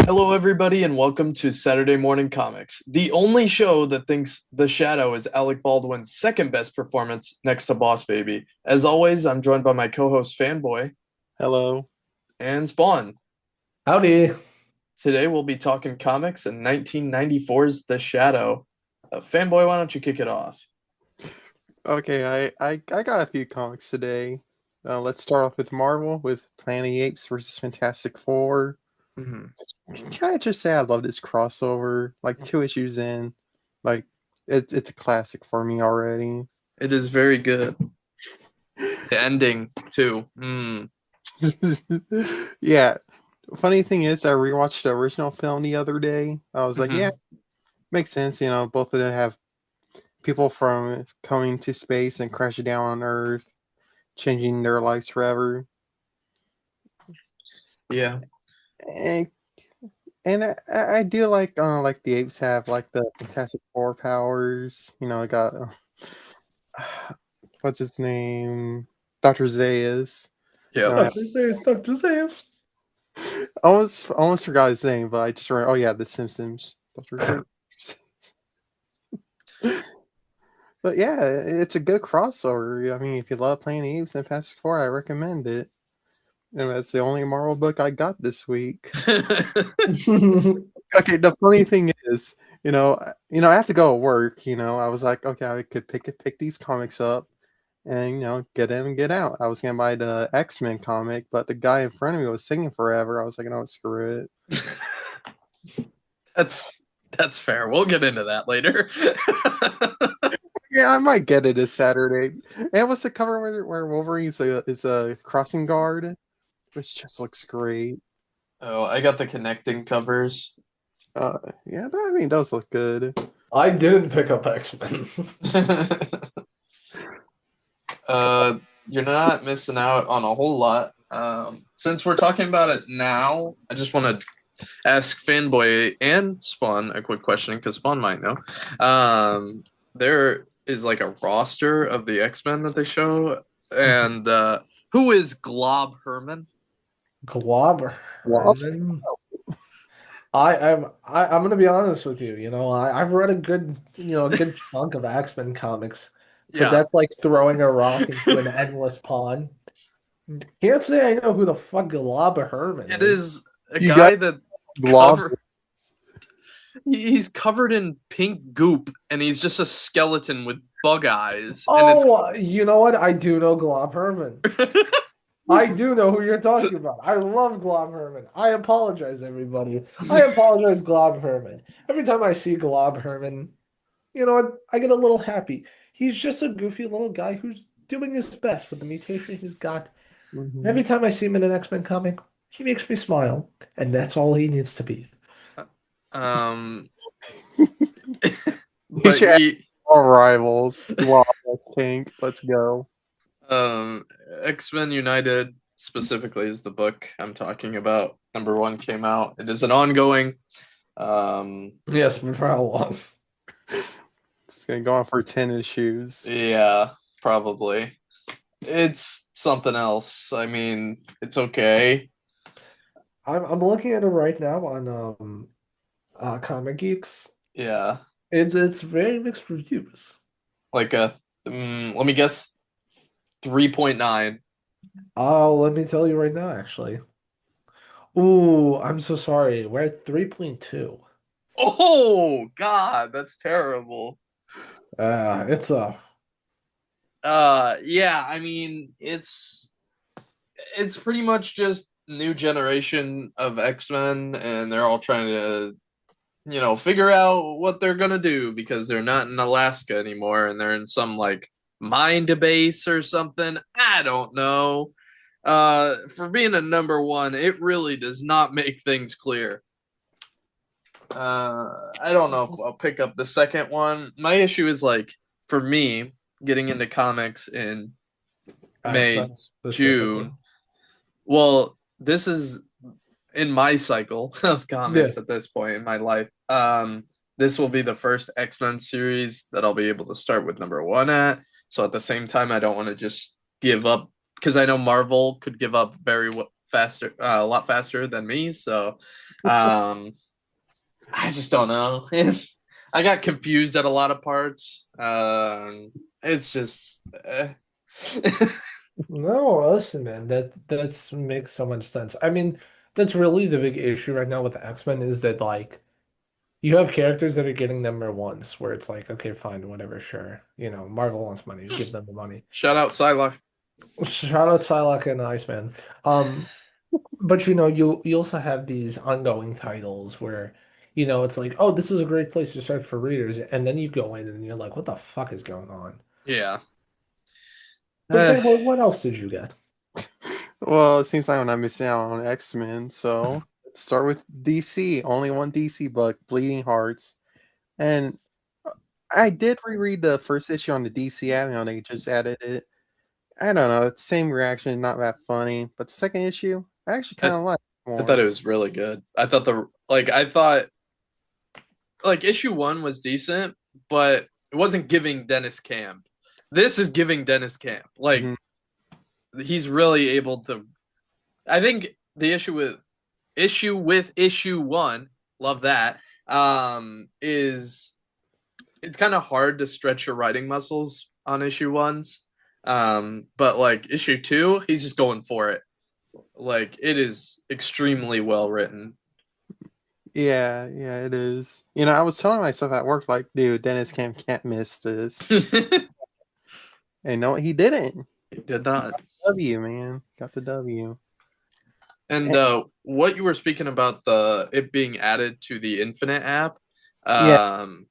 Hello, everybody, and welcome to Saturday Morning Comics, the only show that thinks The Shadow is Alec Baldwin's second best performance next to Boss Baby. As always, I'm joined by my co-host Fanboy Hello. and Spawn. Howdy. Today we'll be talking comics and 1994's The Shadow. Fanboy, why don't you kick it off? Okay, I got a few comics today. Let's start off with Marvel with Planet of the Apes versus Fantastic Four. Mhm. Can I just say I love this crossover? Like 2 issues in, like it's a classic for me already. It is very good. The ending too. Yeah. Funny thing is, I rewatched the original film the other day. I was like, yeah, Mhm. makes sense. Both of them have people from coming to space and crashing down on Earth, changing their lives forever. Yeah. And and I do like the apes have like the Fantastic Four powers. I got what's his name, Doctor Zayas. Yep. I Dr. Zayas. almost forgot his name, but I just remember. Oh yeah, The Simpsons, Doctor Zayas. But yeah, it's a good crossover. I mean, if you love playing the apes and Fantastic Four, I recommend it. And that's the only Marvel book I got this week. Okay, the funny thing is, I have to go to work. I was like, okay, I could pick these comics up and get in and get out. I was gonna buy the X-Men comic, but the guy in front of me was singing forever. I was like, no, screw it. That's fair. We'll get into that later. Yeah, I might get it this Saturday. And what's the cover where Wolverine is a crossing guard, which just looks great. Oh, I got the connecting covers. Yeah, I mean, those look good. I didn't pick up X-Men. You're not missing out on a whole lot. Since we're talking about it now, I just want to ask Fanboy and Spawn a quick question because Spawn might know. There is like a roster of the X-Men that they show, and who is Glob Herman? Glob Lost? Herman. I'm gonna be honest with you. I've read a good chunk of X-Men comics, but Yeah. that's like throwing a rock into an endless pond. Can't say I know who the fuck Glob Herman It is. is a You got guy that Glob? cover he's covered in pink goop and he's just a skeleton with bug eyes and it's Oh, you know what? I do know Glob Herman. I do know who you're talking about. I love Glob Herman. I apologize, everybody. I apologize, Glob Herman. Every time I see Glob Herman, you know what? I get a little happy. He's just a goofy little guy who's doing his best with the mutation he's got. Mhm. Every time I see him in an X-Men comic, he makes me smile, and that's all he needs to be. um You but should have he all rivals. Wow, that's tank. Let's go. um X-Men United specifically is the book I'm talking about. Number one came out. It is an ongoing. Um Yes, but for how long? It's gonna go on for 10 issues. yeah, probably. It's something else. I mean, it's okay. I'm looking at it right now on Comic Geeks. Yeah. It's very mixed reviews. Like a let me guess 3.9. Oh, let me tell you right now, actually. Ooh, I'm so sorry. We're at 3.2. Oh God, that's terrible. It's a Yeah, I mean it's pretty much just new generation of X-Men and they're all trying to, figure out what they're gonna do because they're not in Alaska anymore and they're in some like mind base or something. I don't know. For being a number one, it really does not make things clear. I don't know if I'll pick up the second one. My issue is like for me getting into comics in May, X-Men specifically. June. Well, this is in my cycle of Yeah. comics at this point in my life. This will be the first X-Men series that I'll be able to start with number one at. So at the same time, I don't want to just give up because I know Marvel could give up very faster, a lot faster than me. So, um, I just don't know. I got confused at a lot of parts. It's just, No, listen, man, that's makes so much sense. I mean, that's really the big issue right now with the X-Men is that like you have characters that are getting number ones where it's like, okay, fine, whatever, sure. Marvel wants money, give them the money. shout out Psylocke. Shout out Psylocke and Iceman. Um, but you also have these ongoing titles where, it's like, oh, this is a great place to start for readers, and then you go in and you're like, what the fuck is going on? Yeah. But Uh, Fanboy, what else did you get? Well, it seems like I'm not missing out on X-Men, so let's start with DC. Only one DC book, Bleeding Hearts. And I did reread the first issue on the DC app, they just added it. I don't know, same reaction, not that funny. But the second issue, I actually I, kind of like I thought more. it was really good. I thought issue one was decent, but it wasn't giving Dennis Camp. This is giving Dennis Camp. Like Mhm. he's really able to. I think the issue with issue one, love that. Is it's kind of hard to stretch your writing muscles on issue ones. But like issue two, he's just going for it. Like it is extremely well written. Yeah, yeah, it is. I was telling myself at work, like, dude, Dennis Camp can't miss this. He And no, he didn't. did not. W, man. Got the W. And And, what you were speaking about the it being added to the Infinite app, yeah, um,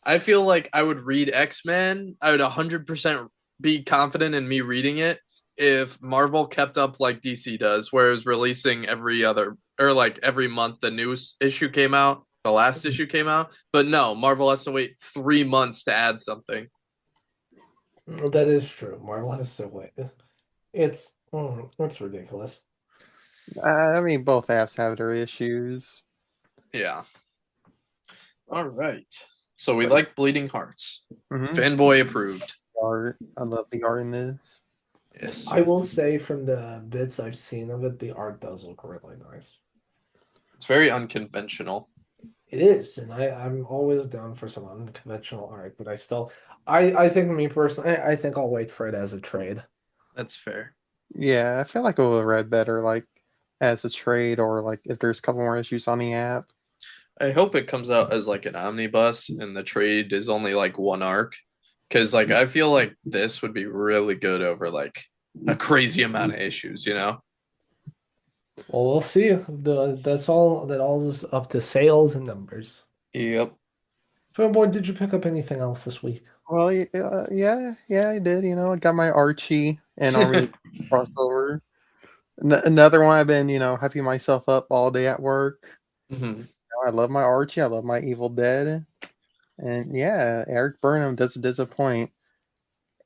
I feel like I would read X-Men. I would 100% be confident in me reading it if Marvel kept up like DC does, where it was releasing every other or like every month the new issue came out, the last issue came out. But no, Marvel has to wait 3 months to add something. That is true. Marvel has to wait. It's ridiculous. I mean, both apps have their issues. Yeah. All right. So we But like Bleeding Hearts. mhm, Fanboy approved. art. I love the art in this. Yes. I will say from the bits I've seen of it, the art does look really nice. It's very unconventional. It is, and I'm always down for some unconventional art, but I think me personally, I think I'll wait for it as a trade. That's fair. Yeah, I feel like it would have read better, like, as a trade or, like, if there's a couple more issues on the app. I hope it comes out as like an omnibus and the trade is only like one arc. Cause like I feel like this would be really good over like a crazy amount of issues, you know? Well, we'll see. That all is up to sales and numbers. Yep. Fanboy, did you pick up anything else this week? Well, yeah, I did. I got my Archie and Army crossover. Another one I've been, hyping myself up all day at work. hmm I love my Archie. I love my Evil Dead. And yeah, Eric Burnham doesn't disappoint.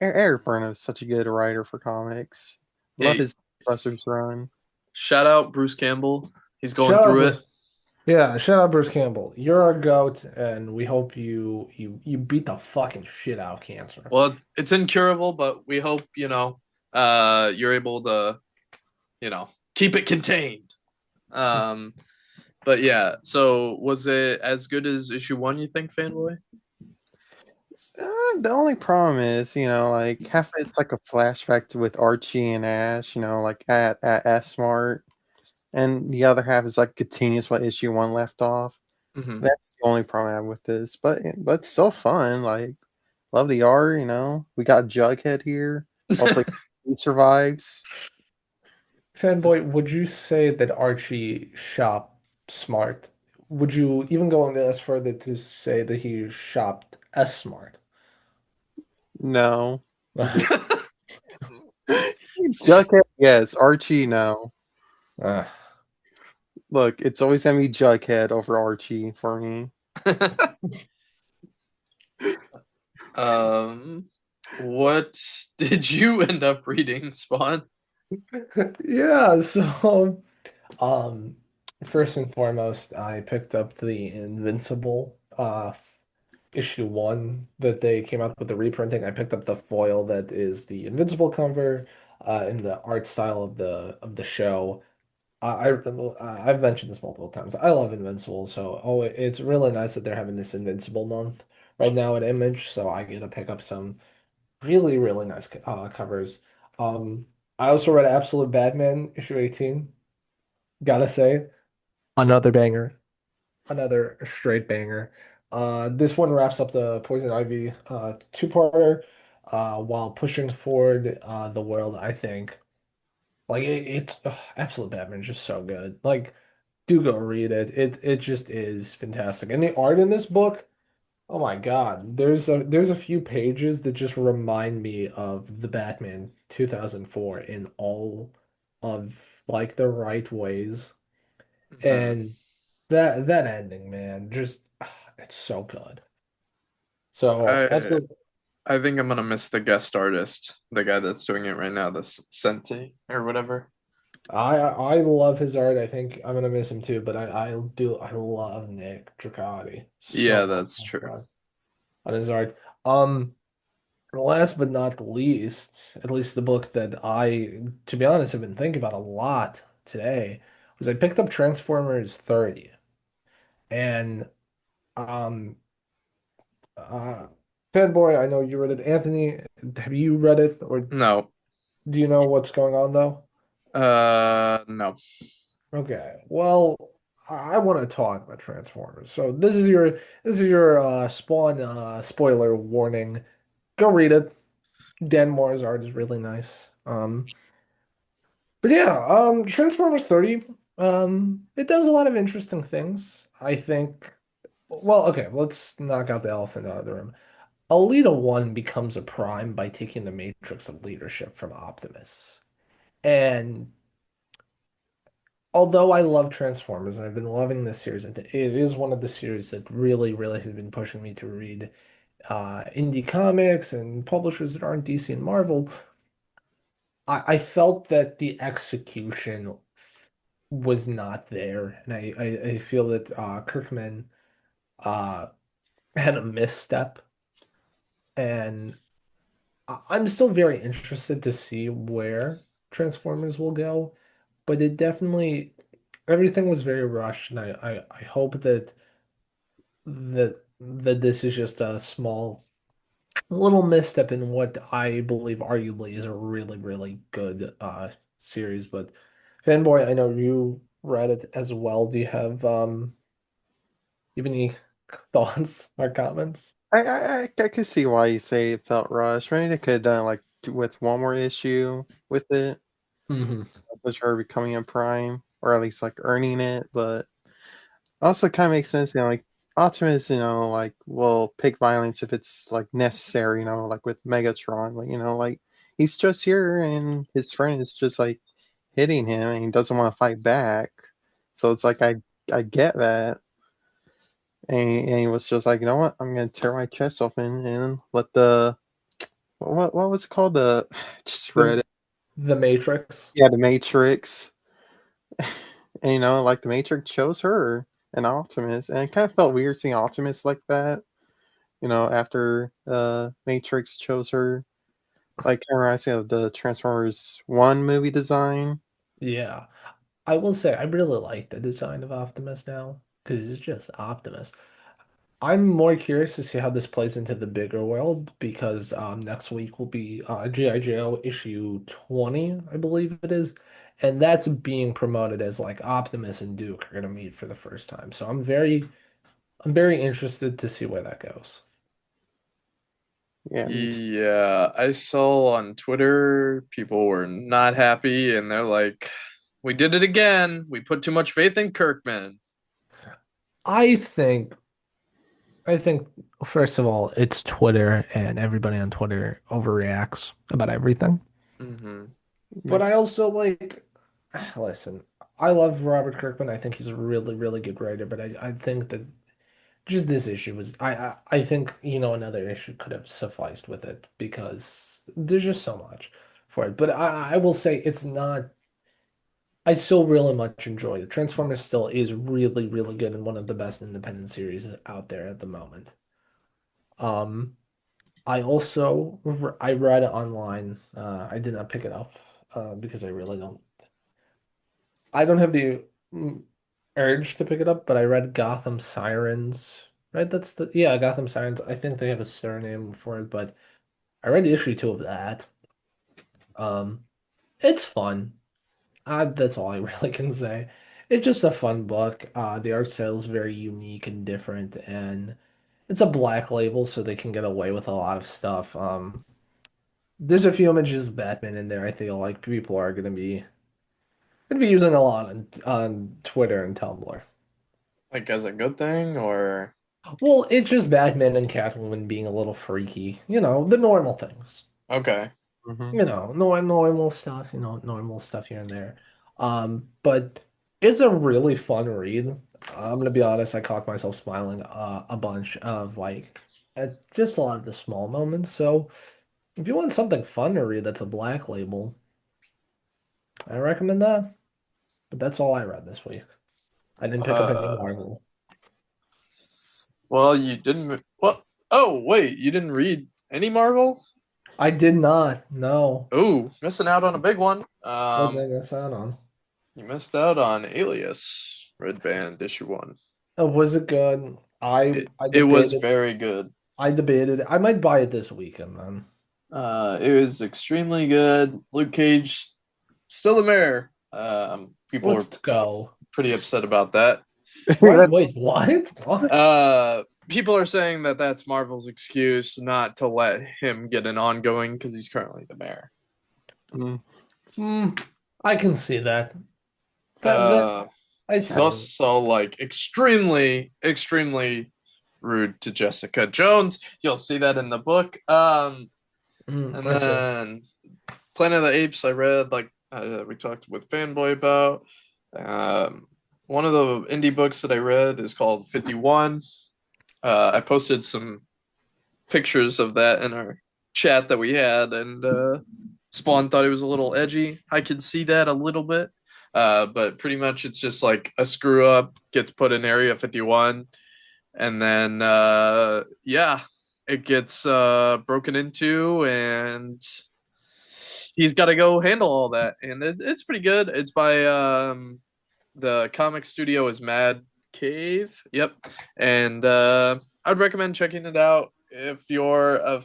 Eric Burnham is such a good writer for comics. Love Hey, his Busters run. shout out Bruce Campbell. He's going Shout out through it. Bruce. Yeah, shout out Bruce Campbell. You're our goat, and we hope you beat the fucking shit out of cancer. Well, it's incurable, but we hope, you're able to, keep it contained. Um, but yeah, so was it as good as issue one, you think, Fanboy? The only problem is, like half of it's like a flashback with Archie and Ash, like at S Mart, and the other half is like continuous what issue one left off. hmm That's the only problem I have with this, but it's so fun. Like, love the art. We got Jughead here. Hopefully, he survives. Fanboy, would you say that Archie shopped smart? Would you even go as further to say that he shopped as smart? No, he did. Jughead, yes. Archie, no. Ah. Look, it's always gonna be Jughead over Archie for me. um, what did you end up reading, Spawn? Yeah, so um first and foremost, I picked up the Invincible issue one that they came out with the reprinting. I picked up the foil that is the Invincible cover in the art style of the show. I've mentioned this multiple times. I love Invincible, so it's really nice that they're having this Invincible month right now at Image, so I get to pick up some really, really nice covers. Um, I also read Absolute Batman issue 18. Gotta say, another banger, another straight banger. This one wraps up the Poison Ivy two-parter while pushing forward the world, I think. Like Absolute Batman is just so good. Like, do go read it. It just is fantastic. And the art in this book, oh my God, there's a few pages that just remind me of the Batman 2004 in all of like the right ways. Mhm. And that ending, man, just it's so good. So I absolutely, I think I'm gonna miss the guest artist, the guy that's doing it right now, this Senti or whatever. I love his art. I think I'm gonna miss him too, but I love Nick Dracati Yeah, so that's much true. on his art. Um, Last but not least, at least the book that to be honest, have been thinking about a lot today was I picked up Transformers 30. And um uh Fanboy, I know you read it. Anthony, have you read it or No. do you know what's going on though? No. Okay. Well, I want to talk about Transformers. So this is your Spawn spoiler warning. Go read it. Dan Moore's art is really nice. But yeah, Transformers 30, it does a lot of interesting things. I think, well, okay, let's knock out the elephant out of the room. Alita 1 becomes a prime by taking the matrix of leadership from Optimus. And although I love Transformers and I've been loving this series, it is one of the series that really, really has been pushing me to read indie comics and publishers that aren't DC and Marvel. I felt that the execution was not there, and I feel that Kirkman uh, had a misstep, and I'm still very interested to see where Transformers will go, but it definitely everything was very rushed, and I hope that this is just a small little misstep in what I believe arguably is a really, really good series. But Fanboy, I know you read it as well. Do you have any thoughts or comments? I could see why you say it felt rushed. Maybe they could have done like with one more issue with it, Hmm. which are becoming a prime, or at least like earning it. But also kind of makes sense, like Optimus, like will pick violence if it's like necessary, like with Megatron, like like he's just here and his friend is just like hitting him and he doesn't want to fight back. So it's like I get that. And he was just like, you know what? I'm gonna tear my chest open and let the what was it called? The just read The it. the Matrix. Yeah, the Matrix. And like the Matrix chose her and Optimus, and it kind of felt weird seeing Optimus like that. After Matrix chose her, like kind of reminds me of the Transformers One movie design. Yeah. I will say I really like the design of Optimus now because it's just Optimus. I'm more curious to see how this plays into the bigger world because next week will be G.I. Joe issue 20, I believe it is. And that's being promoted as like Optimus and Duke are gonna meet for the first time. So I'm very interested to see where that goes. Yeah, me too. Yeah, I saw on Twitter people were not happy and they're like, we did it again. We put too much faith in Kirkman. I think I think first of all, it's Twitter and everybody on Twitter overreacts about everything. Hmm. But I Makes also like, listen, I love Robert Kirkman. I think he's a really, really good writer, but I think that just this issue was, I think, another issue could have sufficed with it because there's just so much for it. But I will say it's not, I still really much enjoy it. Transformers still is really, really good and one of the best independent series out there at the moment. Um, I read it online. I did not pick it up because I really don't. I don't have the urge to pick it up, but I read Gotham Sirens. Right? That's the yeah, Gotham Sirens. I think they have a surname for it, but I read issue two of that. Um, it's fun. That's all I really can say. It's just a fun book. The art style is very unique and different, and it's a black label, so they can get away with a lot of stuff. There's a few images of Batman in there. I feel like people are gonna be using a lot on Twitter and Tumblr. Like as a good thing, or Well, it's just Batman and Catwoman being a little freaky. The normal things. okay. Hmm. Normal stuff, normal stuff here and there. But it's a really fun read. I'm gonna be honest, I caught myself smiling a bunch of like at just a lot of the small moments. So if you want something fun to read that's a black label, I recommend that. But that's all I read this week. I didn't pick up any Uh, Marvel. well, you didn't. Well, oh wait, you didn't read any Marvel? I did not. No. Oh, missing out on a big one. What did I miss out on? You missed out on Alias Red Band issue one. Was it good? I It I it was debated. very good. I debated. I might buy it this weekend then. It was extremely good. Luke Cage still the mayor. People were Let's go. pretty upset about that. What? Wait, what? What? People are saying that that's Marvel's excuse not to let him get an ongoing because he's currently the mayor. Mm. Hmm. I can see that. That Uh, I he's see it. also like extremely, extremely rude to Jessica Jones. You'll see that in the book. And I see. then Planet of the Apes, I read like we talked with Fanboy about. Um, one of the indie books that I read is called 51. I posted some pictures of that in our chat that we had, and Spawn thought it was a little edgy. I could see that a little bit, but pretty much it's just like a screw up gets put in Area 51, and then yeah, it gets broken into, and he's got to go handle all that, and it's pretty good. It's by the comic studio is Mad Cave. Yep, and I'd recommend checking it out if you're a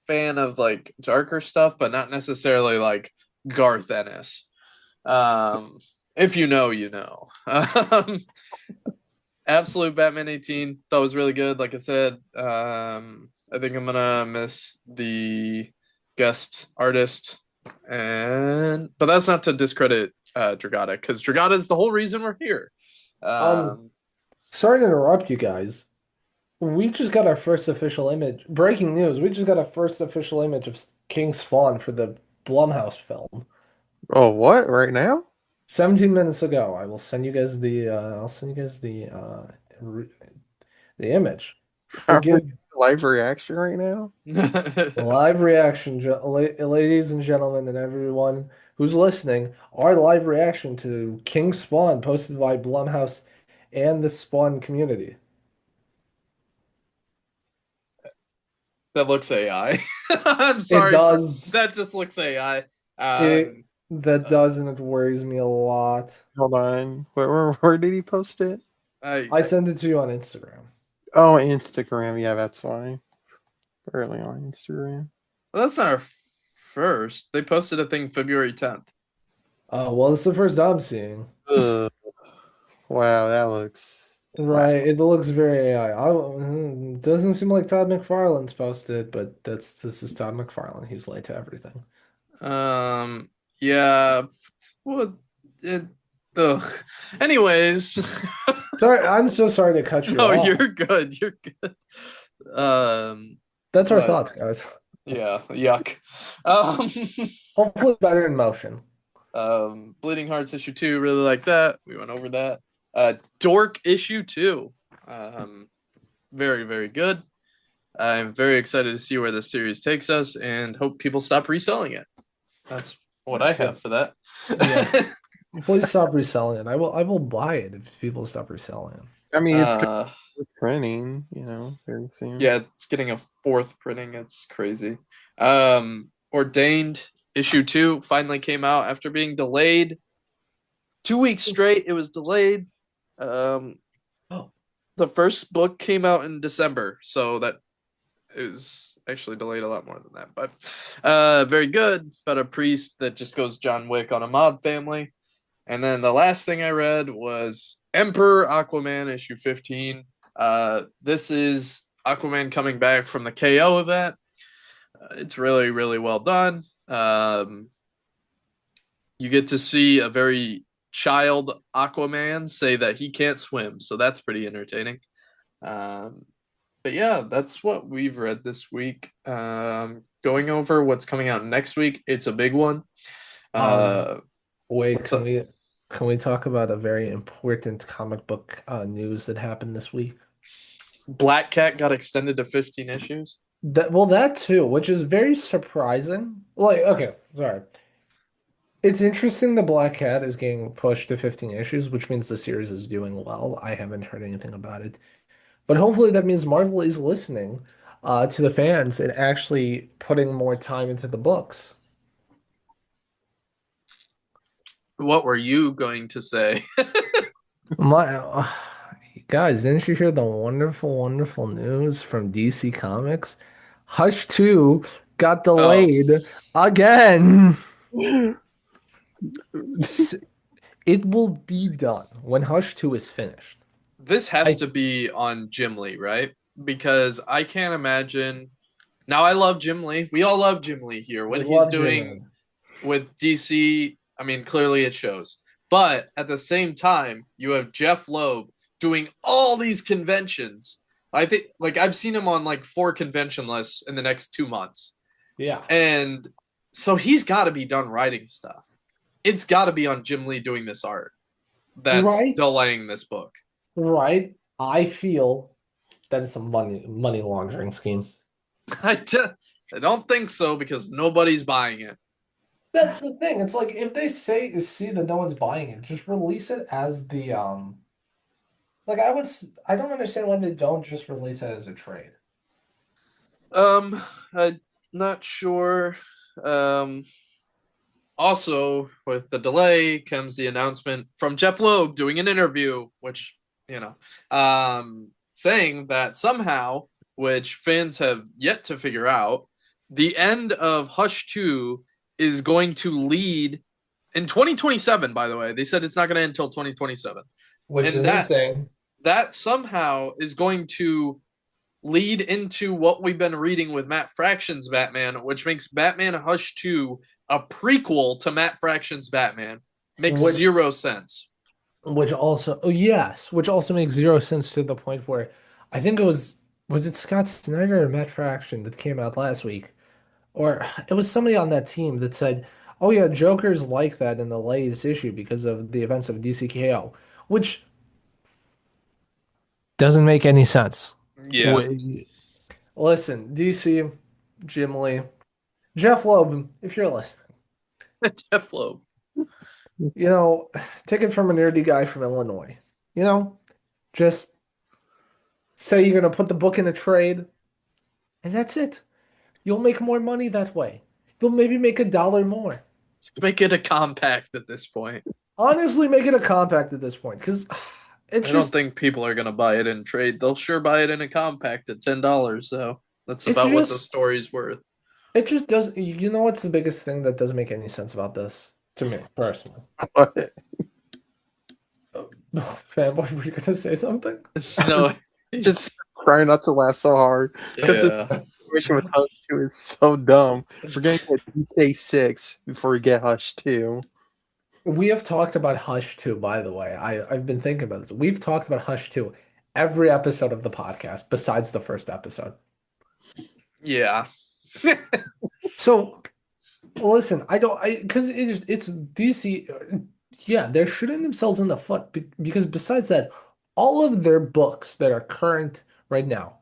fan of like darker stuff, but not necessarily like Garth Ennis. Um, if you know, you know. Absolute Batman 18 thought was really good. Like I said, I think I'm gonna miss the guest artist, and but that's not to discredit Dragata because Dragata is the whole reason we're here. Um, Um, Sorry to interrupt you guys. We just got our first official image. Breaking news. We just got our first official image of King Spawn for the Blumhouse film. Oh, what? Right now? 17 minutes ago. I'll send you guys re- the image. Are we Forgive live reaction right now? live reaction, ladies and gentlemen, and everyone who's listening. Our live reaction to King Spawn, posted by Blumhouse and the Spawn community. that looks AI. I'm It sorry, bro. does. That just looks AI. It Um, that uh, does, and it worries me a lot. Hold on. Where did he post it? I I sent it to you on Instagram. Oh, Instagram. Yeah, that's why. Early on Instagram. well, that's not our first. They posted a thing February 10th. Oh, well, it's the first I'm seeing. Ugh. Wow, that looks. Wow. Right, it looks very AI. It doesn't seem like Todd McFarlane's posted, but this is Todd McFarlane. He's late to everything. Um, yeah. What? It, ugh. Anyways, Sorry, I'm so sorry to cut you no, off. you're good. You're good. Um, That's our but thoughts, guys. yeah, yuck. Um, Hopefully better in motion. Bleeding Hearts issue two, really like that. We went over that. Dork issue two. Um, very, very good. I'm very excited to see where this series takes us and hope people stop reselling it. That's what I Yeah, have for that. yeah. Please stop reselling it. I will buy it if people stop reselling it. I mean, it's gonna uh, be printing, very soon. yeah, it's getting a fourth printing. It's crazy. Ordained issue two finally came out after being delayed 2 weeks straight. It was delayed. Um, Oh, the first book came out in December, so that is actually delayed a lot more than that. But very good. About a priest that just goes John Wick on a mob family. And then the last thing I read was Emperor Aquaman issue 15. This is Aquaman coming back from the KO event. It's really, really well done. You get to see a very child Aquaman say that he can't swim, so that's pretty entertaining. Um, but yeah, that's what we've read this week. Going over what's coming out next week, it's a big one. um, Uh, wait, what's up? can we talk about a very important comic book news that happened this week? Black Cat got extended to 15 issues. That too, which is very surprising. Like, okay, sorry. It's interesting the Black Cat is getting pushed to 15 issues, which means the series is doing well. I haven't heard anything about it. But hopefully that means Marvel is listening to the fans and actually putting more time into the books. What were you going to say? My guys, didn't you hear the wonderful, wonderful news from DC Comics? Hush 2 got Oh, delayed again. S- It will be done when Hush 2 is finished. this has I to be on Jim Lee, right? Because I can't imagine. Now, I love Jim Lee. We all love Jim Lee here. we What he's love doing Jimmy. with DC, I mean, clearly it shows. But at the same time, you have Jeff Loeb doing all these conventions. I think, like, I've seen him on like 4 convention lists in the next 2 months. Yeah. And so he's got to be done writing stuff. It's got to be on Jim Lee doing this art that's Right? delaying this book. Right. I feel that is a money laundering scheme. I, d- I don't think so because nobody's buying it. That's the thing. It's like if they see that no one's buying it, just release it as the like I don't understand why they don't just release it as a trade. I'm not sure. Um, Also, with the delay comes the announcement from Jeff Loeb doing an interview, which, saying that somehow, which fans have yet to figure out, the end of Hush 2 is going to lead in 2027, by the way. They said it's not going to end until 2027. Which And is insane. that somehow is going to lead into what we've been reading with Matt Fraction's Batman, which makes Batman Hush 2 a prequel to Matt Fraction's Batman. Makes Which zero sense. which also oh yes, which also makes zero sense to the point where I think was it Scott Snyder or Matt Fraction that came out last week? Or it was somebody on that team that said, "Oh yeah, Joker's like that in the latest issue because of the events of DCKO," which doesn't make any sense. Yeah. Wh- Listen, DC, Jim Lee, Jeff Loeb, if you're listening, Jeff Loeb. take it from a nerdy guy from Illinois. You know, just say you're gonna put the book in a trade, and that's it. You'll make more money that way. You'll maybe make $1 more. Make it a compact at this point. Honestly, make it a compact at this point, because it's I don't just think people are gonna buy it in trade. They'll sure buy it in a compact at $10. So that's it about what the just story's worth. it just does. You know what's the biggest thing that doesn't make any sense about this to me personally? Fanboy, were you gonna say something? No, Just trying not to laugh so hard because this yeah. situation with Hush 2 is so dumb. We're going to get DK6 before we get Hush 2. We have talked about Hush 2, by the way. I've been thinking about this. We've talked about Hush 2 every episode of the podcast, besides the first episode. Yeah. So listen, because it's DC. Yeah, they're shooting themselves in the foot because besides that, all of their books that are current right now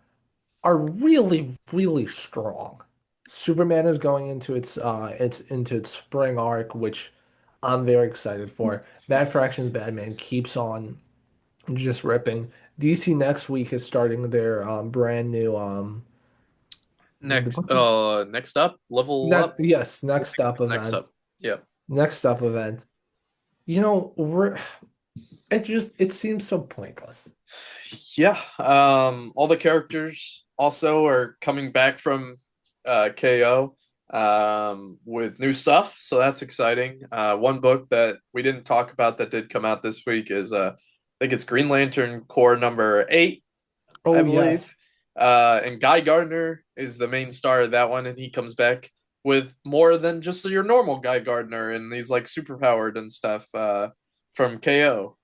are really, really strong. Superman is going into its spring arc, which I'm very excited for. Matt Fraction's Batman keeps on just ripping. DC next week is starting their brand new Next what's it? next up, level Not up. yes, next up Next event. up. Yeah. Next up event. it seems so pointless. Yeah. All the characters also are coming back from KO with new stuff, so that's exciting. One book that we didn't talk about that did come out this week is I think it's Green Lantern Corps number 8, I Oh believe. yes. And Guy Gardner is the main star of that one, and he comes back with more than just your normal Guy Gardner, and he's like superpowered and stuff from KO.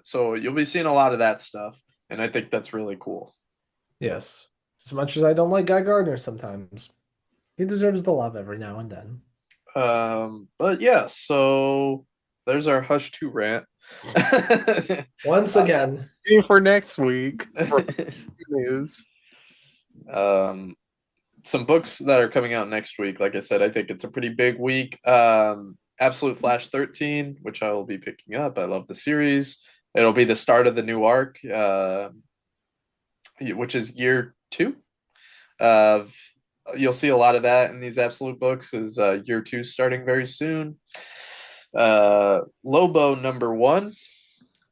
So you'll be seeing a lot of that stuff, and I think that's really cool. Yes. As much as I don't like Guy Gardner sometimes, he deserves the love every now and then. But yeah, so there's our Hush 2 rant. Once Uh, again, For next week for news. um, some books that are coming out next week. Like I said, I think it's a pretty big week. Absolute Flash 13, which I will be picking up. I love the series. It'll be the start of the new arc, which is year 2. Uh, you'll see a lot of that in these Absolute books. Is year 2 starting very soon. Lobo number 1,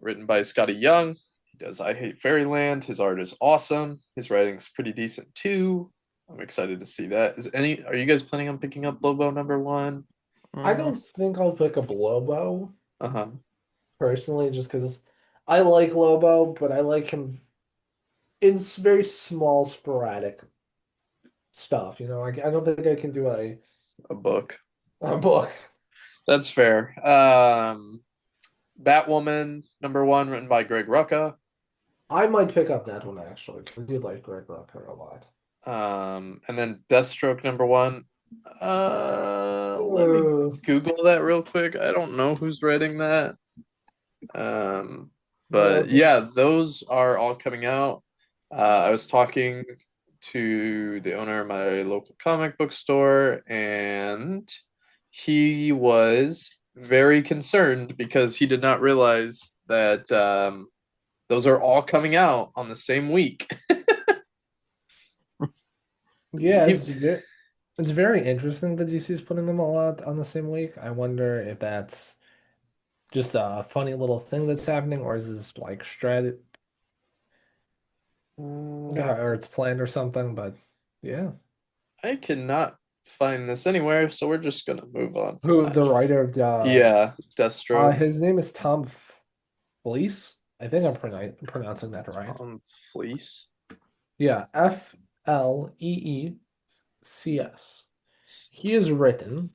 written by Scotty Young. He does I Hate Fairyland. His art is awesome. His writing's pretty decent too. I'm excited to see that. Are you guys planning on picking up Lobo number 1? I don't think I'll pick up Lobo Uh-huh. personally, just because I like Lobo, but I like him in very small, sporadic stuff. I don't think I can do A book. a book. That's fair. Batwoman number 1, written by Greg Rucka. I might pick up that one actually, because I do like Greg Rucka a lot. And then Deathstroke number 1. Let me Google that real quick. I don't know who's writing that. But yeah, those are all coming out. I was talking to the owner of my local comic book store, and he was very concerned because he did not realize that those are all coming out on the same week. Yeah, He- it's very interesting that DC is putting them all out on the same week. I wonder if that's just a funny little thing that's happening, or is this like strategy, or it's planned or something? But yeah, I cannot find this anywhere, so we're just gonna move on from who that. the writer of the Yeah, Deathstroke. his name is Tom Fleece. I think I'm pronouncing that right. Tom Fleece. Yeah, Fleecs. He has written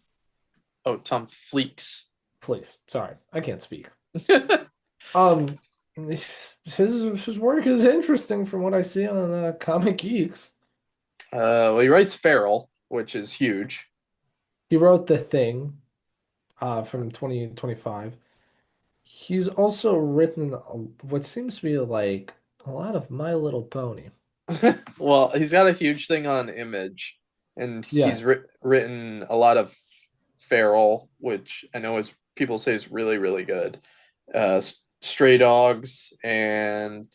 Oh, Tom Fleeks. Fleece. Sorry, I can't speak. Um, his work is interesting from what I see on Comic Geeks. Well, he writes Feral, which is huge. He wrote The Thing, from 2025. He's also written what seems to be like a lot of My Little Pony. Well, he's got a huge thing on Image, and Yeah, he's written a lot of Feral, which I know is people say is really, really good. Stray Dogs, and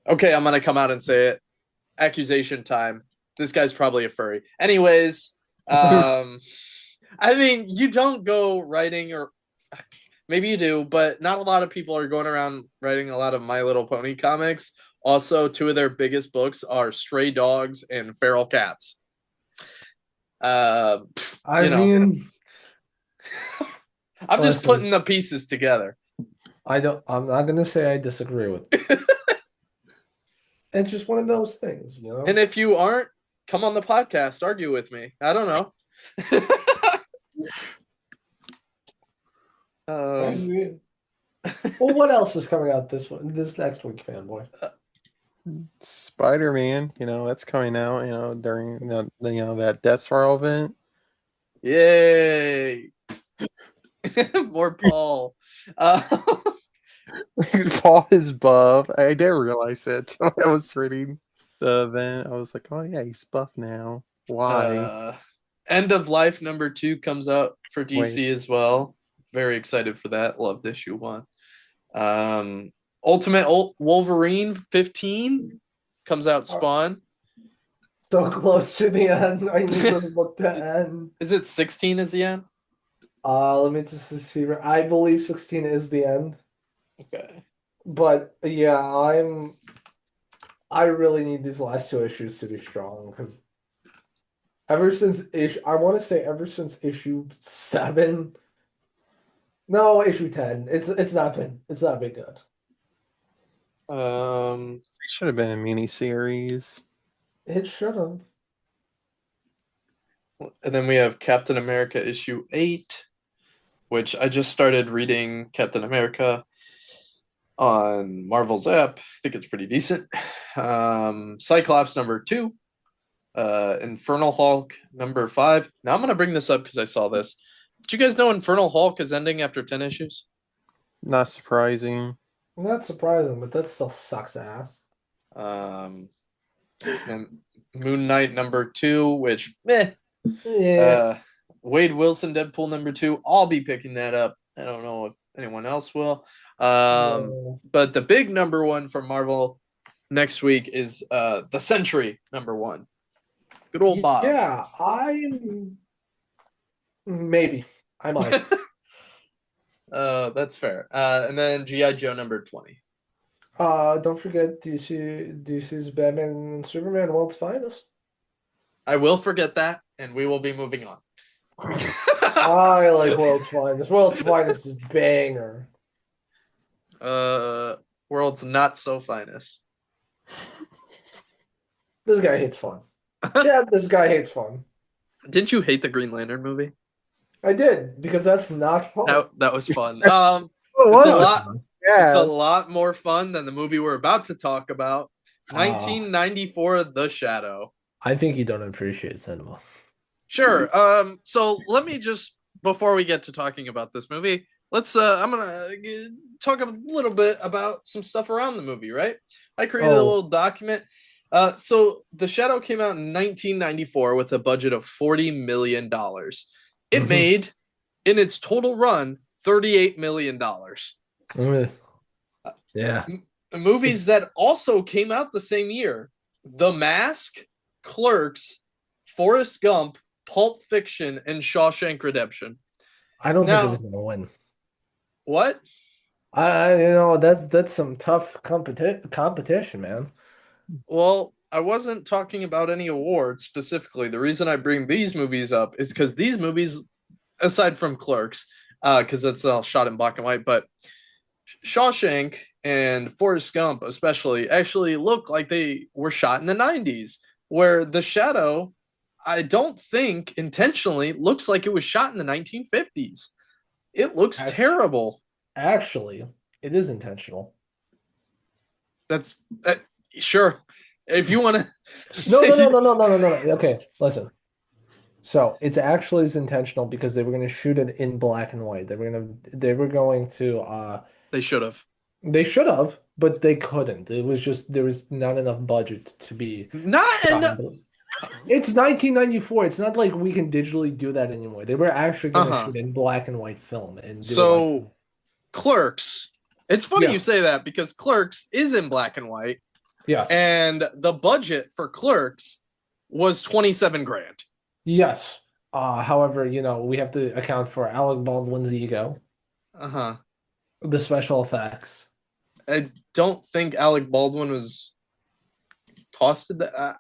okay, I'm gonna come out and say it. Accusation time. This guy's probably a furry. Anyways, I mean, you don't go writing, or maybe you do, but not a lot of people are going around writing a lot of My Little Pony comics. Also, 2 of their biggest books are Stray Dogs and Feral Cats. I You know, mean, I'm just listen, putting the pieces together. I'm not gonna say I disagree with. It's just one of those things, you know. And if you aren't, come on the podcast, argue with me. I don't know. I see. Well, what else is coming out this next week, fanboy? Spider-Man, that's coming out, during that Death Star event. Yay! More Paul. Paul is buff. I didn't realize it. So I was reading the event. I was like, oh yeah, he's buff now. Why? End of Life number 2 comes out for DC Wait. as well. Very excited for that. Loved issue 1. Ultimate Wolverine 15 comes out. Spawn. So close to the end. I need the book to end. Is it 16 is the end? Let me just see. I believe 16 is the end. Okay. But yeah, I really need these last two issues to be strong because I want to say ever since issue 7, no, issue 10, it's not been good. Um, It should have been a mini series. It should have. and then we have Captain America issue 8, which I just started reading Captain America on Marvel's app. I think it's pretty decent. Cyclops number 2, Infernal Hulk number 5. Now I'm gonna bring this up because I saw this. Did you guys know Infernal Hulk is ending after 10 issues? Not surprising. Not surprising, but that still sucks ass. Um, and Moon Knight number 2, which meh. Yeah. Uh, Wade Wilson Deadpool number 2. I'll be picking that up. I don't know if anyone else will. No. But the big number one from Marvel next week is the Century number 1. Good old Bob. Yeah, maybe I might. That's fair. And then GI Joe number 20. Don't forget DC's Batman and Superman World's Finest. I will forget that, and we will be moving on. I like World's Finest. World's Finest is banger. World's not so finest. This guy hates fun. Yeah, this guy hates fun. Didn't you hate the Green Lantern movie? I did because that's not fun. That was fun. What It's a was it? lot. It's a Yeah. lot more fun than the movie we're about to talk about. Uh, 1994, The Shadow. I think you don't appreciate cinema. Sure. So let me just before we get to talking about this movie, let's I'm gonna talk a little bit about some stuff around the movie, right? I created a Oh, little document. So The Shadow came out in 1994 with a budget of $40 million. It mhm. made in its total run $38 million. Yeah. Movies that also came out the same year: The Mask, Clerks, Forrest Gump, Pulp Fiction, and Shawshank Redemption. I don't think it was Now, gonna win. what? That's some tough competition, man. Well, I wasn't talking about any awards specifically. The reason I bring these movies up is because these movies, aside from Clerks, because it's all shot in black and white, but Shawshank and Forrest Gump, especially, actually look like they were shot in the 90s, where The Shadow, I don't think intentionally, looks like it was shot in the 1950s. It looks Actually, terrible. actually, it is intentional. That's sure. If you want to No, no, say, no, no, no, no, no, no, no. Okay, listen. So it's actually is intentional because they were going to shoot it in black and white. They were going to they should have. they should have, but they couldn't. It was just there was not enough budget to be Not shot in enough. It's 1994. It's not like we can digitally do that anymore. They were actually Uh going to huh. shoot in black and white film, and they were like, So Clerks. It's funny you yeah, say that because Clerks is in black and white, yes, and the budget for Clerks was 27 grand. yes. However, we have to account for Alec Baldwin's ego, Uh huh. the special effects. I don't think Alec Baldwin was costed that.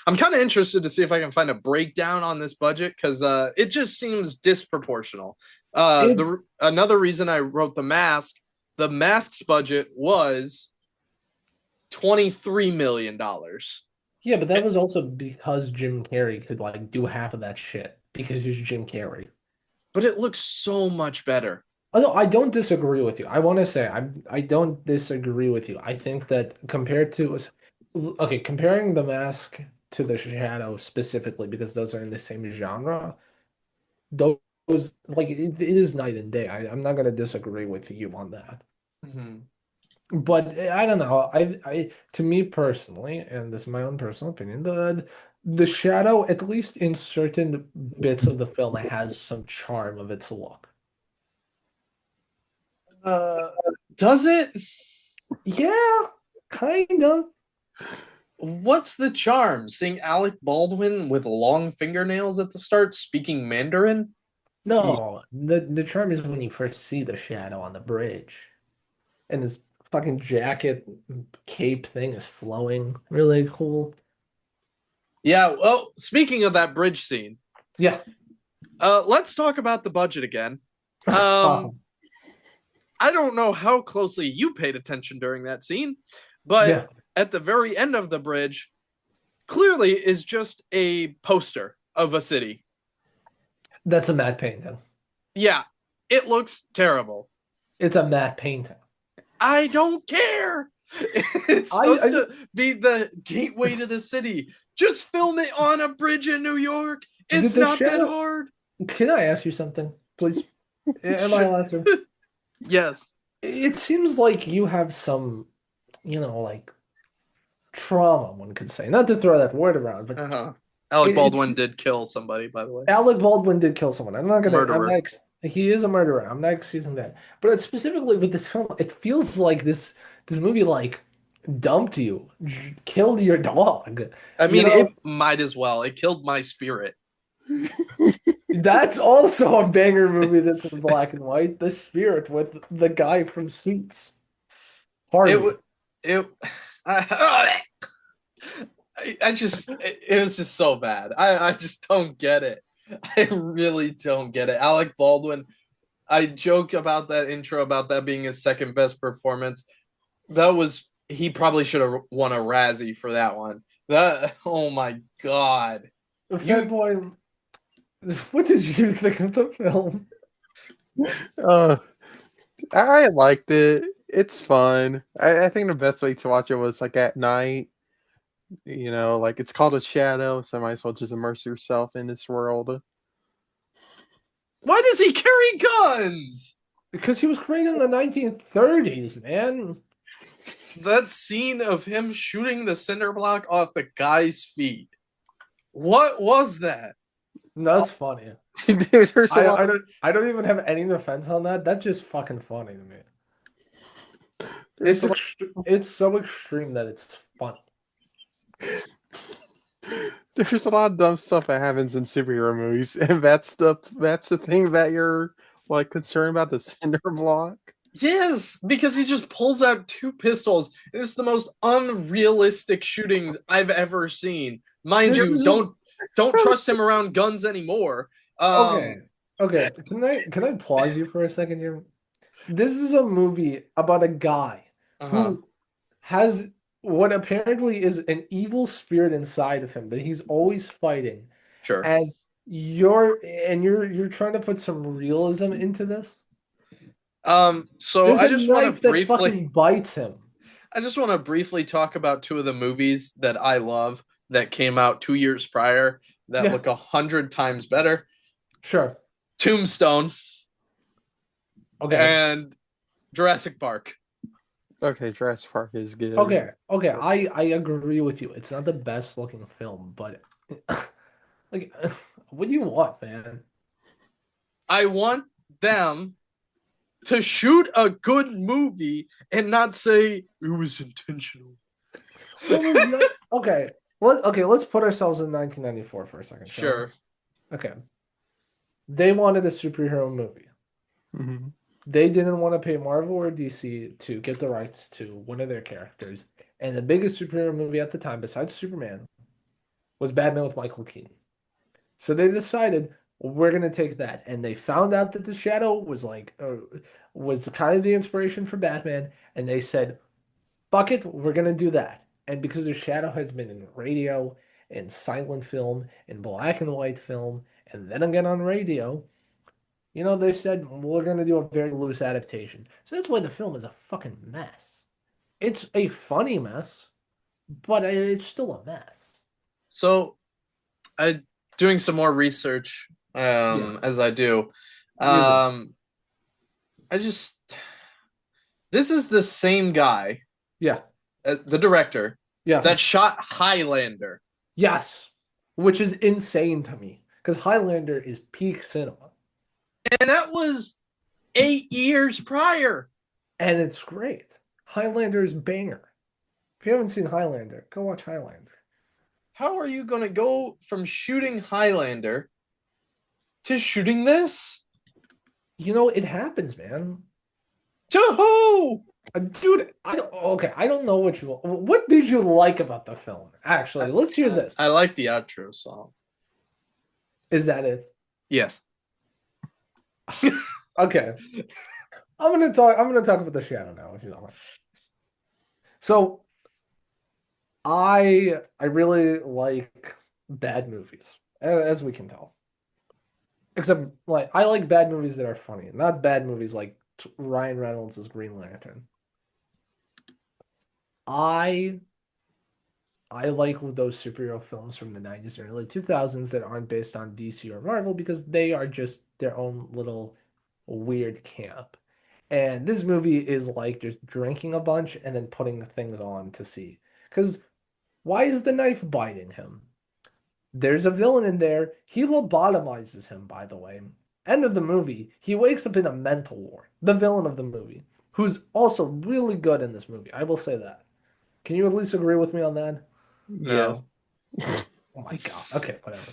I'm kind of interested to see if I can find a breakdown on this budget because it just seems disproportional. It, The another reason I wrote the Mask's budget was $23 million. yeah, but that was also because Jim Carrey could like do half of that shit because he's Jim Carrey. But it looks so much better. Although I don't disagree with you. I want to say I don't disagree with you. I think that okay, comparing the mask to the shadow specifically because those are in the same genre, those like it is night and day. I'm not gonna disagree with you on that. Mhm. But I don't know. To me personally, and this is my own personal opinion, the shadow, at least in certain bits of the film, has some charm of its look. Uh, does it? Yeah, kind of. What's the charm? Seeing Alec Baldwin with long fingernails at the start speaking Mandarin? No, the charm is when you first see the shadow on the bridge, and his fucking jacket cape thing is flowing. Really cool. Yeah, well, speaking of that bridge scene, Yeah. let's talk about the budget again. Um, I don't know how closely you paid attention during that scene, but Yeah, at the very end of the bridge, clearly is just a poster of a city. that's a matte painting. Yeah, it looks terrible. It's a matte painting. I don't care. It's supposed I to be the gateway to the city. Just film it on a bridge in New York. did It's the not that shadow. hard. Can I ask you something, please? Am I Sure. allowed to? Yes. It seems like you have some, like trauma, one could say. Not to throw that word around, but Uh-huh. Alec it's Baldwin did kill somebody, by the way. Alec Baldwin did kill someone. I'm Murderer. not, he is a murderer. I'm not excusing that. But it's specifically with this film, it feels like this movie like dumped you, killed your dog. I You mean, it know, might as well. It killed my spirit. that's also a banger movie that's in black and white. The Spirit with the guy from Suits, It Harvey. would. It. I, I just. It was just so bad. I just don't get it. I really don't get it. Alec Baldwin. I joke about that intro about that being his second best performance. That was. He probably should have won a Razzie for that one. That. Oh my god. You. Fanboy, what did you think of the film? Uh, I liked it. It's fun. I think the best way to watch it was like at night. Like it's called a shadow, so might as well just immerse yourself in this world. Why does he carry guns? Because he was created in the 1930s, man. That scene of him shooting the cinder block off the guy's feet. What was that? That's funny. Dude, there's a lot. I don't even have any defense on that. That's just fucking funny to me. There's a lot. It's so extreme that it's funny. There's a lot of dumb stuff that happens in superhero movies, and that's the thing that you're like concerned about the cinder block. Yes, because he just pulls out two pistols. It's the most unrealistic shootings I've ever seen. Mind This you, is don't trust him around guns anymore. okay. Okay. Can I pause you for a second here? This is a movie about a guy Uh-huh. who has what apparently is an evil spirit inside of him that he's always fighting. Sure. And you're trying to put some realism into this. So There's a knife that fucking bites him. I just want to briefly talk about two of the movies that I love that came out 2 years prior that Yeah, look 100 times better. sure. Tombstone Okay. and Jurassic Park. Okay, Jurassic Park is good. Okay. I agree with you. It's not the best looking film, but like, what do you want, man? I want them to shoot a good movie and not say it was intentional. What was not okay? Let's put ourselves in 1994 for a second, shall we? Sure. Okay. They wanted a superhero movie. Mhm. They didn't want to pay Marvel or DC to get the rights to one of their characters. And the biggest superhero movie at the time, besides Superman, was Batman with Michael Keaton. So they decided we're gonna take that, and they found out that the Shadow was kind of the inspiration for Batman, and they said, "Fuck it, we're gonna do that." And because the Shadow has been in radio, in silent film, in black and white film, and then again on radio, they said we're gonna do a very loose adaptation. So that's why the film is a fucking mess. It's a funny mess, but it's still a mess. So I doing some more research Yeah, as I do. you do. Um I just this is the same guy, Yeah. the director Yes. that shot Highlander. Yes. Which is insane to me because Highlander is peak cinema, And that was 8 years prior. and it's great. Highlander is banger. If you haven't seen Highlander, go watch Highlander. How are you going to go from shooting Highlander to shooting this? You know, it happens, man. To who? Dude, I don't know what did you like about the film? Actually, let's hear this. I like the outro song. Is that it? Yes. Okay. I'm gonna talk about The Shadow now, if you don't mind. So I really like bad movies, as we can tell. Except like I like bad movies that are funny, not bad movies like Ryan Reynolds' Green Lantern. I I like those superhero films from the 90s and early 2000s that aren't based on DC or Marvel because they are just their own little weird camp. And this movie is like just drinking a bunch and then putting things on to see. Because why is the knife biting him? There's a villain in there. He lobotomizes him, by the way. End of the movie, he wakes up in a mental ward. The villain of the movie, who's also really good in this movie. I will say that. Can you at least agree with me on that? No. Yes. Oh my God. Okay, whatever.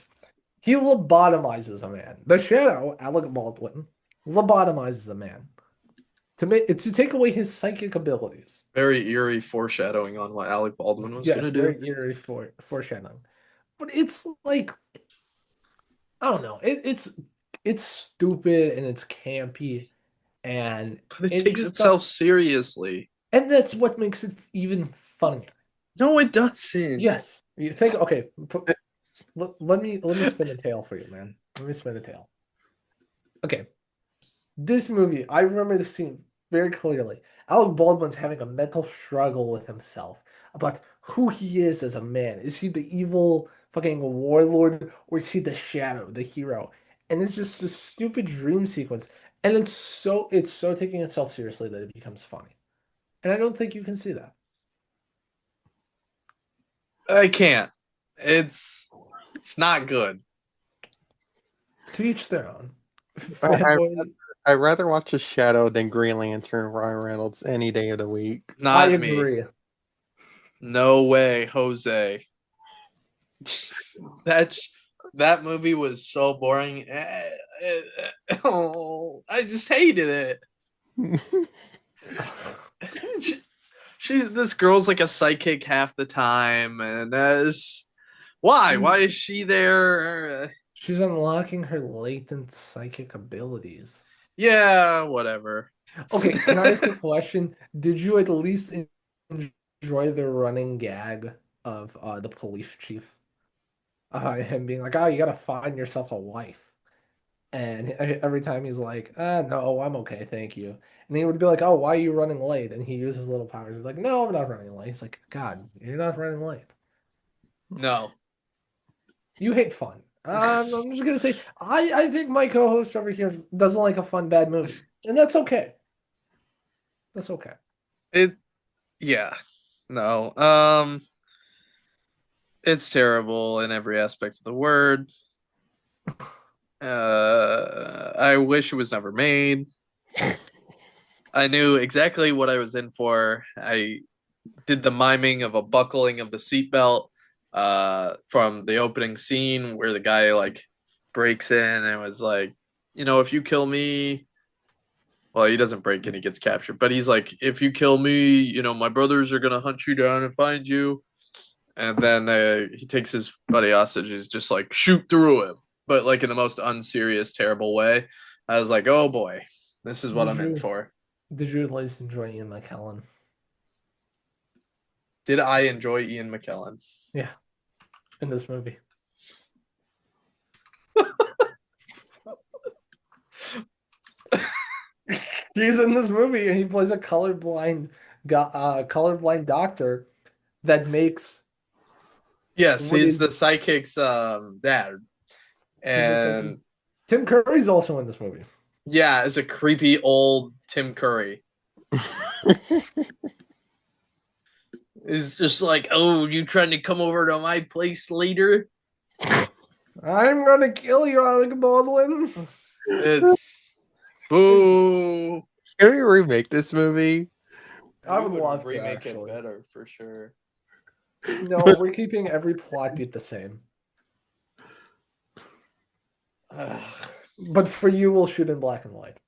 He lobotomizes a man. The Shadow, Alec Baldwin, lobotomizes a man to take away his psychic abilities. Very eerie foreshadowing on what Alec Baldwin was Yes, gonna do. very eerie foreshadowing. But it's like I don't know. It's stupid and it's campy and But it it's takes just stuff. itself seriously. And that's what makes it even funnier. No, it doesn't. Yes, you think. Okay, let me spin the tail for you, man. Let me spin the tail. Okay, this movie, I remember the scene very clearly. Alec Baldwin's having a mental struggle with himself about who he is as a man. Is he the evil fucking warlord or is he the shadow, the hero? And it's just this stupid dream sequence. And it's so taking itself seriously that it becomes funny. And I don't think you can see that. I can't. It's not good. To each their own. I, Fanboy, I'd rather watch a Shadow than Green Lantern Ryan Reynolds any day of the week. I Not me. agree. No way, Jose. That movie was so boring. Oh, I just hated it. This girl's like a psychic half the time, and why is she there? She's unlocking her latent psychic abilities. Yeah, whatever. Okay, can I ask a question? Did you at least enjoy the running gag of the police chief? Him being like, "Oh, you gotta find yourself a wife," and every time he's like, no, I'm okay, thank you." And he would be like, "Oh, why are you running late?" And he uses little powers. He's like, "No, I'm not running late." He's like, "God, you're not running late. No. You hate fun." I'm just gonna say, I think my co-host over here doesn't like a fun bad movie, and that's okay. That's okay. It yeah. No. It's terrible in every aspect of the word. I wish it was never made. I knew exactly what I was in for. I did the miming of a buckling of the seatbelt from the opening scene where the guy like breaks in and was like, if you kill me, well, he doesn't break in, he gets captured, but he's like, if you kill me, my brothers are gonna hunt you down and find you. And then he takes his buddy hostage. He's just like shoot through him, but like in the most unserious, terrible way. I was like, oh boy, this is what Did I'm in you for. did you at least enjoy Ian McKellen? Did I enjoy Ian McKellen? Yeah, in this movie. He's in this movie and he plays a colorblind doctor that makes Yes, what he's is the psychic's dad, he's just like and Tim Curry's also in this movie. yeah, it's a creepy old Tim Curry. Is just like, oh, you trying to come over to my place later? I'm gonna kill you, Alec Baldwin. It's boo. Can we remake this movie? I We would love to remake it actually. better for sure. No, we're keeping every plot beat the same. But for you, we'll shoot in black and white.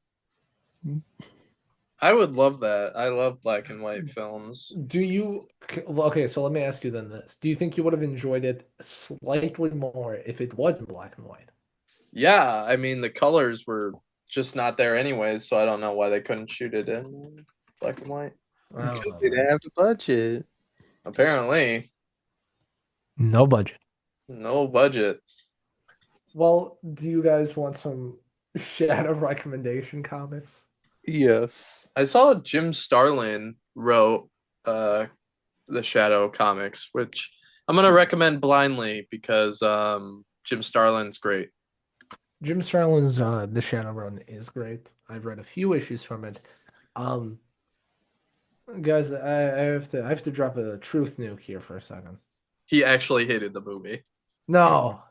I would love that. I love black and white films. Do you? Okay, so let me ask you then this. Do you think you would have enjoyed it slightly more if it was in black and white? Yeah, I mean the colors were just not there anyways, so I don't know why they couldn't shoot it in black and white. I don't Because know, they man. didn't have the budget. Apparently, No budget. no budget. Well, do you guys want some shadow recommendation comics? Yes. I saw Jim Starlin wrote the Shadow comics, which I'm gonna recommend blindly because Jim Starlin's great. Jim Starlin's The Shadow Run is great. I've read a few issues from it. Um, guys, I have to drop a truth nuke here for a second. He actually hated the movie. No,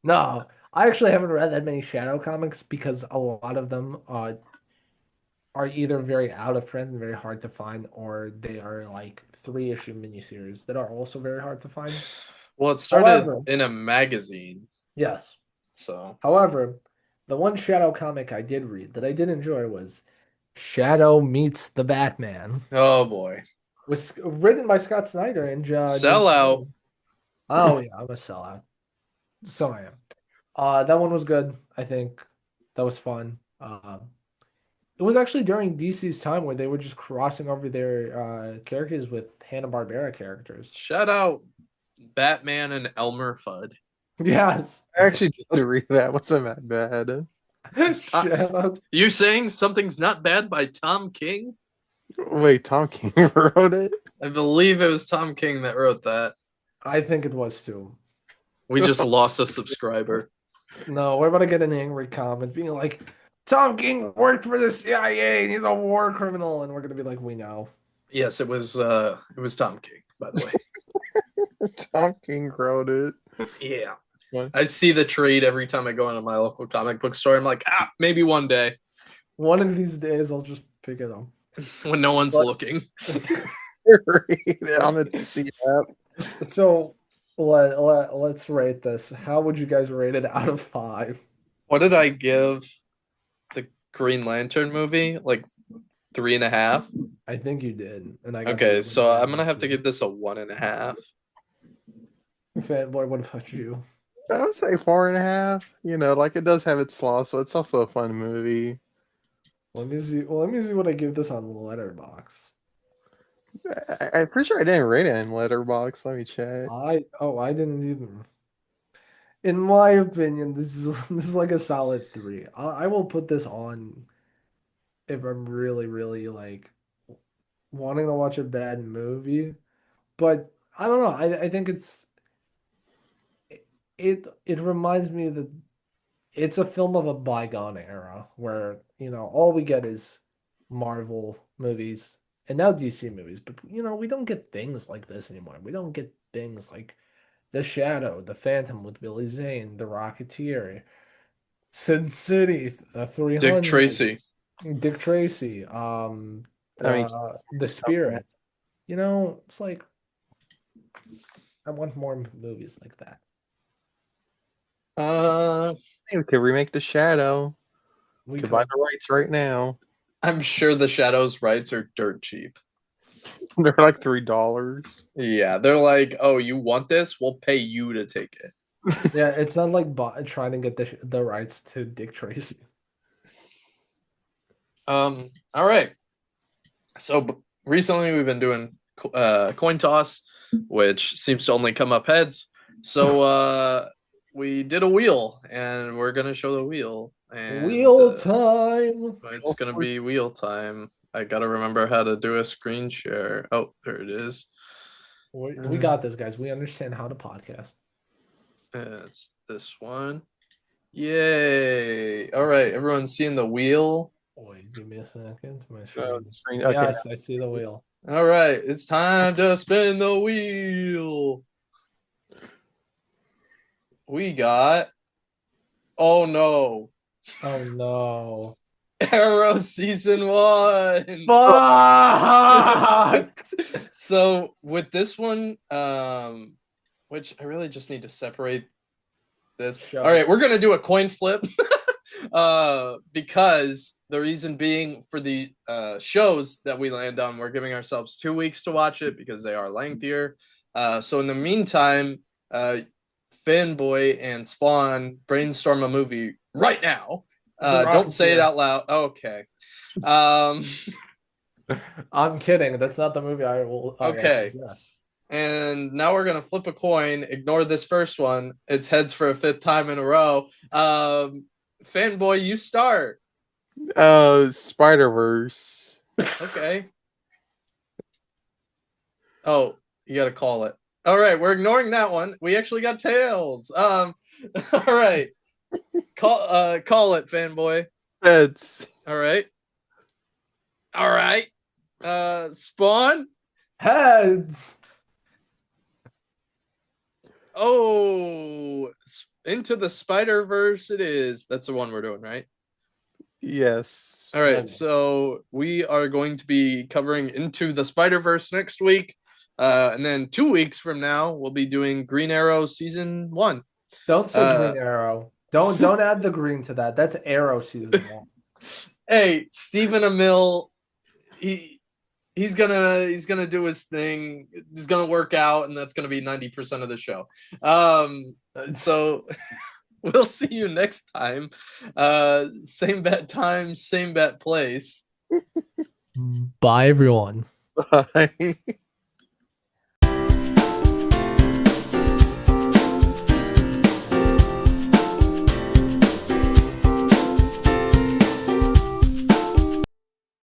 no. I actually haven't read that many Shadow comics because a lot of them are either very out of print and very hard to find, or they are like 3-issue miniseries that are also very hard to find. Well, it started However, in a magazine, yes. so However, the one Shadow comic I did read that I did enjoy was Shadow Meets the Batman, oh boy, was written by Scott Snyder and Jim. sellout. Oh yeah, I'm a sellout. So I am. That one was good. I think that was fun. It was actually during DC's time where they were just crossing over their characters with Hanna-Barbera characters. Shout out Batman and Elmer Fudd. Yes. I actually did read that. Wasn't that bad? Shout out. You saying something's not bad by Tom King? Wait, Tom King wrote it? I believe it was Tom King that wrote that. I think it was too. We just lost a subscriber. No, we're about to get an angry comment being like, Tom King worked for the CIA and he's a war criminal, and we're gonna be like, we know. Yes, it was Tom King, by the way. Tom King wrote it. Yeah. What? I see the trade every time I go into my local comic book store. I'm like, maybe one day One of these days I'll just pick it up. when no one's But- looking. Read it on the DC app. So let's rate this. How would you guys rate it out of 5? What did I give the Green Lantern movie? Like 3.5? I think you did. And I got Okay, so I'm gonna have to give this a 1.5. Fanboy, what about you? I would say 4.5. You know, like it does have its flaws, so it's also a fun movie. Let me see. Well, let me see what I give this on Letterbox. I'm pretty sure I didn't rate it in Letterbox. Let me check. I didn't even. In my opinion, this is like a solid 3. I will put this on if I'm really, really like wanting to watch a bad movie. But I don't know. I think it reminds me that it's a film of a bygone era where, all we get is Marvel movies and now DC movies. But, we don't get things like this anymore. We don't get things like The Shadow, The Phantom with Billy Zane, The Rocketeer, Sin City, 300. Dick Tracy. Dick Tracy, The Spirit. It's like I want more movies like that. We could remake The Shadow. We We could buy the rights right now. I'm sure the Shadow's rights are dirt cheap. They're like $3. Yeah, they're like, oh, you want this? We'll pay you to take it. Yeah, it's not like trying to get the rights to Dick Tracy. All right. So recently we've been doing coin toss, which seems to only come up heads. So we did a wheel, and we're gonna show the wheel. And, Wheel time. It's gonna be wheel time. I gotta remember how to do a screen share. Oh, there it is. We got this, guys. We understand how to podcast. It's this one. Yay! All right, everyone's seeing the wheel. Wait, give me a second. My The screen. Okay. Yes, I see the wheel. All right, it's time to spin the wheel. We got. Oh no! Oh no! Arrow season 1. Fuck! So with this one, which I really just need to separate this. Sure. All right, we're gonna do a coin flip. Because the reason being for the shows that we land on, we're giving ourselves 2 weeks to watch it because they are lengthier. So in the meantime, Fanboy and Spawn brainstorm a movie right now. Don't say it out loud. Okay. I'm kidding. That's not the movie I will. Okay. Yes. And now we're gonna flip a coin. Ignore this first one. It's heads for a fifth time in a row. Fanboy, you start. Spider-Verse. Okay. Oh, you gotta call it. All right, we're ignoring that one. We actually got tails. All right. Call it, Fanboy. Heads. All right. All right. Spawn. Heads. Oh, Into the Spider-Verse it is. That's the one we're doing, right? Yes. All right, Okay. so we are going to be covering Into the Spider-Verse next week. And then 2 weeks from now, we'll be doing Green Arrow Season 1. Don't say Green Arrow. Don't add the green to that. That's Arrow season 1. Hey, Stephen Amell, he's gonna do his thing. He's gonna work out, and that's gonna be 90% of the show. So we'll see you next time. Same bat time, same bat place. Bye, everyone. Bye.